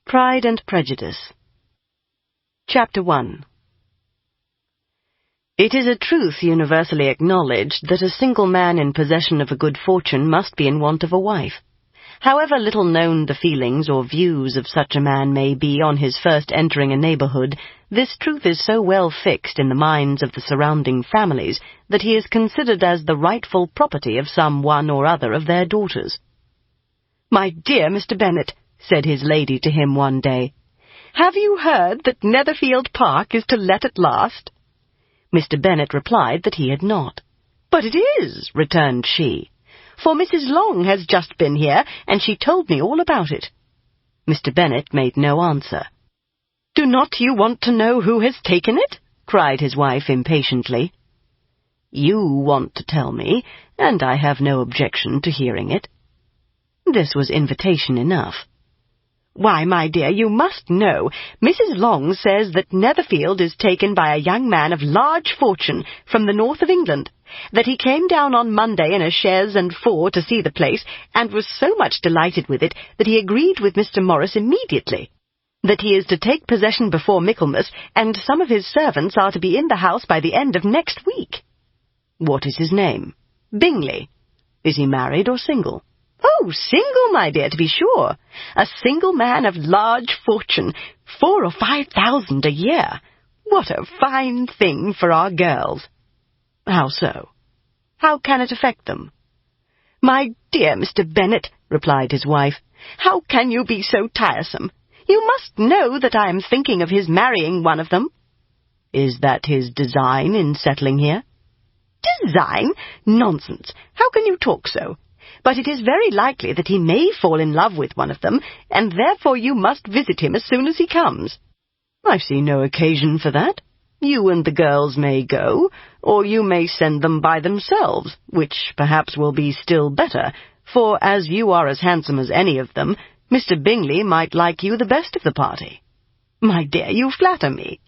Pride and Prejudice. Chapter 1. It is a truth universally acknowledged that a single man in possession of a good fortune must be in want of a wife. However little known the feelings or views of such a man may be on his first entering a neighbourhood, this truth is so well fixed in the minds of the surrounding families that he is considered as the rightful property of some one or other of their daughters. "My dear Mr. Bennet," said his lady to him one day, "have you heard that Netherfield Park is to let at last?" Mr. Bennet replied that he had not. "But it is," returned she, "for Mrs. Long has just been here, and she told me all about it." Mr. Bennet made no answer. "Do not you want to know who has taken it?" cried his wife impatiently. "You want to tell me, and I have no objection to hearing it." This was invitation enough. "Why, my dear, you must know. Mrs. Long says that Netherfield is taken by a young man of large fortune from the north of England, that he came down on Monday in a chaise and four to see the place, and was so much delighted with it that he agreed with Mr. Morris immediately, that he is to take possession before Michaelmas, and some of his servants are to be in the house by the end of next week." "What is his name?" "Bingley." "Is he married or single?" "Oh, single, my dear, to be sure. A single man of large fortune, 4,000 or 5,000 a year. What a fine thing for our girls." "How so? How can it affect them?" "My dear Mr. Bennet," replied his wife, "how can you be so tiresome? You must know that I am thinking of his marrying one of them." "Is that his design in settling here?" "Design? Nonsense! How can you talk so? But it is very likely that he may fall in love with one of them, and therefore you must visit him as soon as he comes." "I see no occasion for that. You and the girls may go, or you may send them by themselves, which perhaps will be still better, for as you are as handsome as any of them, Mr. Bingley might like you the best of the party." "My dear, you flatter me.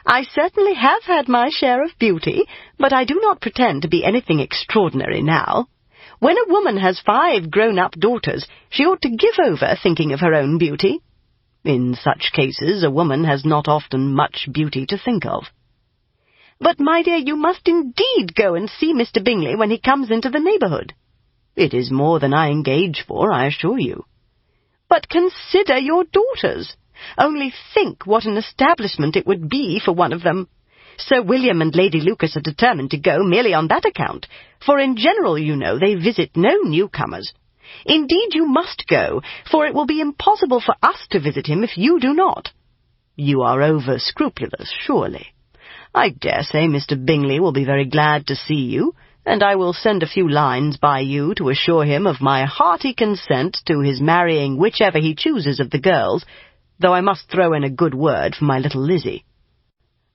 I certainly have had my share of beauty, but I do not pretend to be anything extraordinary now. When a woman has 5 grown-up daughters, she ought to give over thinking of her own beauty. In such cases a woman has not often much beauty to think of." "But, my dear, you must indeed go and see Mr. Bingley when he comes into the neighbourhood." "It is more than I engage for, I assure you." "But consider your daughters. Only think what an establishment it would be for one of them. Sir William and Lady Lucas are determined to go merely on that account, for in general, you know, they visit no newcomers. Indeed, you must go, for it will be impossible for us to visit him if you do not." "You are over-scrupulous, surely. I dare say Mr. Bingley will be very glad to see you, and I will send a few lines by you to assure him of my hearty consent to his marrying whichever he chooses of the girls, though I must throw in a good word for my little Lizzie."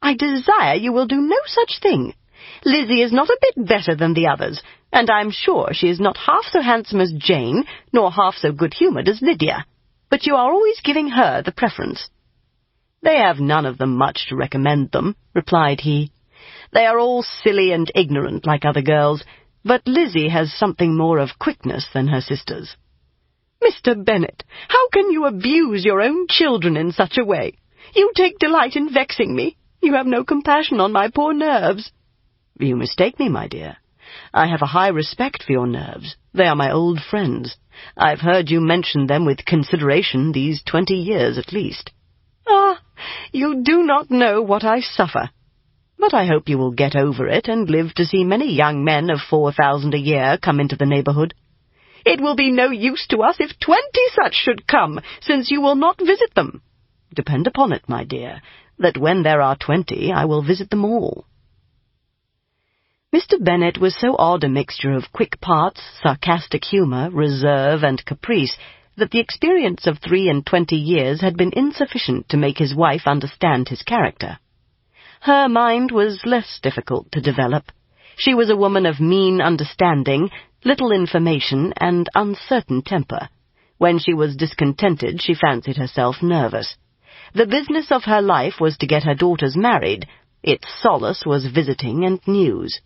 "I desire you will do no such thing. Lizzie is not a bit better than the others, and I am sure she is not half so handsome as Jane, nor half so good-humoured as Lydia, but you are always giving her the preference." "They have none of them much to recommend them," replied he. "They are all silly and ignorant like other girls, but Lizzie has something more of quickness than her sisters." "Mr. Bennet, how can you abuse your own children in such a way? You take delight in vexing me. You have no compassion on my poor nerves." "You mistake me, my dear. I have a high respect for your nerves. They are my old friends. I've heard you mention them with consideration these 20 years at least." "Ah, you do not know what I suffer." "But I hope you will get over it and live to see many young men of 4,000 a year come into the neighbourhood." "It will be no use to us if 20 such should come, since you will not visit them." "Depend upon it, my dear, that when there are 20, I will visit them all." Mr. Bennet was so odd a mixture of quick parts, sarcastic humour, reserve, and caprice, that the experience of 23 years had been insufficient to make his wife understand his character. Her mind was less difficult to develop. She was a woman of mean understanding, little information, and uncertain temper. When she was discontented, she fancied herself nervous. The business of her life was to get her daughters married. Its solace was visiting and news.